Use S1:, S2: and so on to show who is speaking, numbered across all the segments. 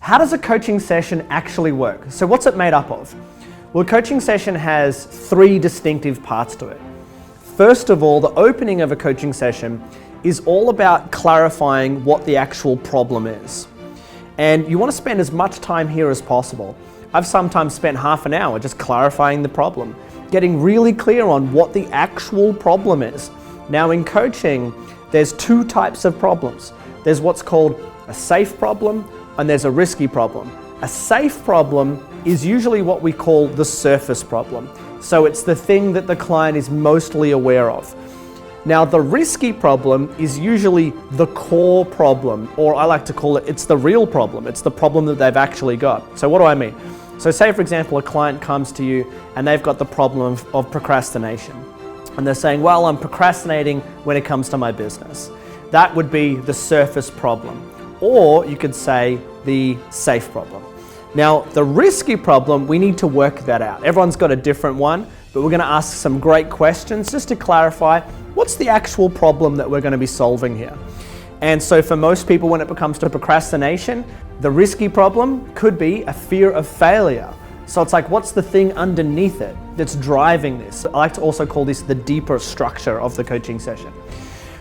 S1: How does a coaching session actually work? So what's it made up of? Well, a coaching session has three distinctive parts to it. First of all, the opening of a coaching session is all about clarifying what the actual problem is. And you want to spend as much time here as possible. I've sometimes spent half an hour just clarifying the problem, getting really clear on what the actual problem is. Now in coaching, there's two types of problems. There's what's called a safe problem and there's a risky problem. A safe problem is usually what we call the surface problem. So it's the thing that the client is mostly aware of. Now the risky problem is usually the core problem, or I like to call it, it's the real problem. It's the problem that they've actually got. So what do I mean? So say for example, a client comes to you and they've got the problem of procrastination. And they're saying, well, I'm procrastinating when it comes to my business. That would be the surface problem. Or you could say the safe problem. Now, the risky problem, we need to work that out. Everyone's got a different one, but we're going to ask some great questions just to clarify what's the actual problem that we're going to be solving here. And so for most people, when it comes to procrastination, the risky problem could be a fear of failure. So it's like, what's the thing underneath it that's driving this? I like to also call this the deeper structure of the coaching session.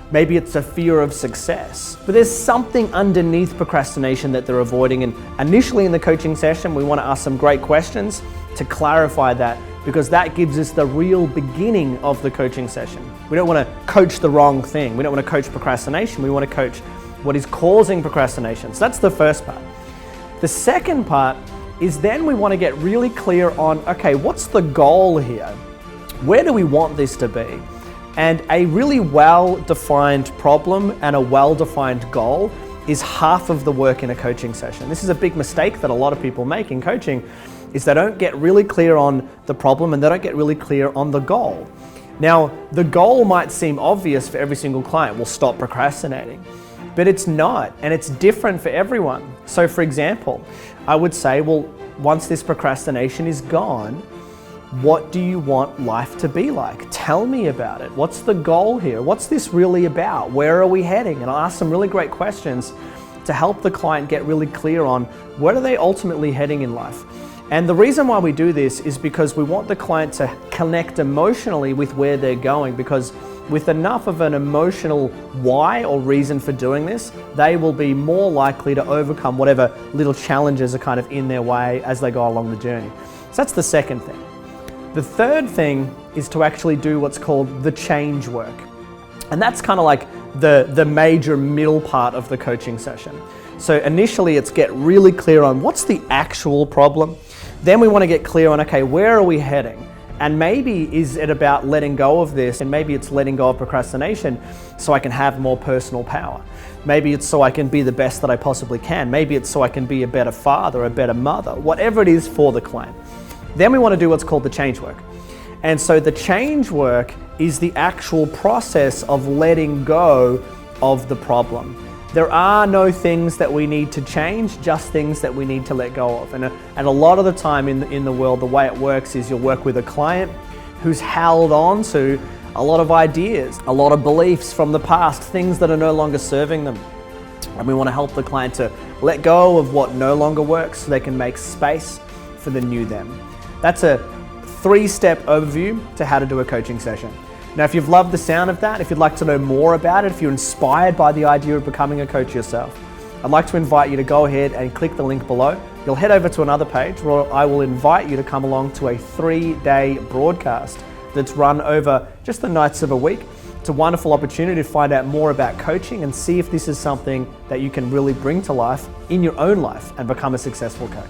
S1: Maybe it's a fear of success, but there's something underneath procrastination that they're avoiding. And initially in the coaching session, we want to ask some great questions to clarify that, because that gives us the real beginning of the coaching session. We don't want to coach the wrong thing. We don't want to coach procrastination. We want to coach what is causing procrastination. So that's the first part. The second part is then we want to get really clear on, okay, what's the goal here? Where do we want this to be? And a really well-defined problem and a well-defined goal is half of the work in a coaching session. This is a big mistake that a lot of people make in coaching, is they don't get really clear on the problem and they don't get really clear on the goal. Now, the goal might seem obvious for every single client. We'll stop procrastinating, but it's not, and it's different for everyone. So for example, I would say, well, once this procrastination is gone, what do you want life to be like? Tell me about it. What's the goal here? What's this really about? Where are we heading? And I'll ask some really great questions to help the client get really clear on where are they ultimately heading in life. And the reason why we do this is because we want the client to connect emotionally with where they're going, because with enough of an emotional why or reason for doing this, they will be more likely to overcome whatever little challenges are kind of in their way as they go along the journey. So that's the second thing. The third thing is to actually do what's called the change work. And that's kind of like the major middle part of the coaching session. So initially it's get really clear on what's the actual problem. Then we want to get clear on, okay, where are we heading? And maybe is it about letting go of this, and maybe it's letting go of procrastination so I can have more personal power. Maybe it's so I can be the best that I possibly can. Maybe it's so I can be a better father, a better mother, whatever it is for the client. Then we want to do what's called the change work. And so the change work is the actual process of letting go of the problem. There are no things that we need to change, just things that we need to let go of. And a lot of the time in the world, the way it works is you'll work with a client who's held on to a lot of ideas, a lot of beliefs from the past, things that are no longer serving them. And we want to help the client to let go of what no longer works so they can make space for the new them. That's a 3-step overview to how to do a coaching session. Now, if you've loved the sound of that, if you'd like to know more about it, if you're inspired by the idea of becoming a coach yourself, I'd like to invite you to go ahead and click the link below. You'll head over to another page where I will invite you to come along to a 3-day broadcast that's run over just the nights of a week. It's a wonderful opportunity to find out more about coaching and see if this is something that you can really bring to life in your own life and become a successful coach.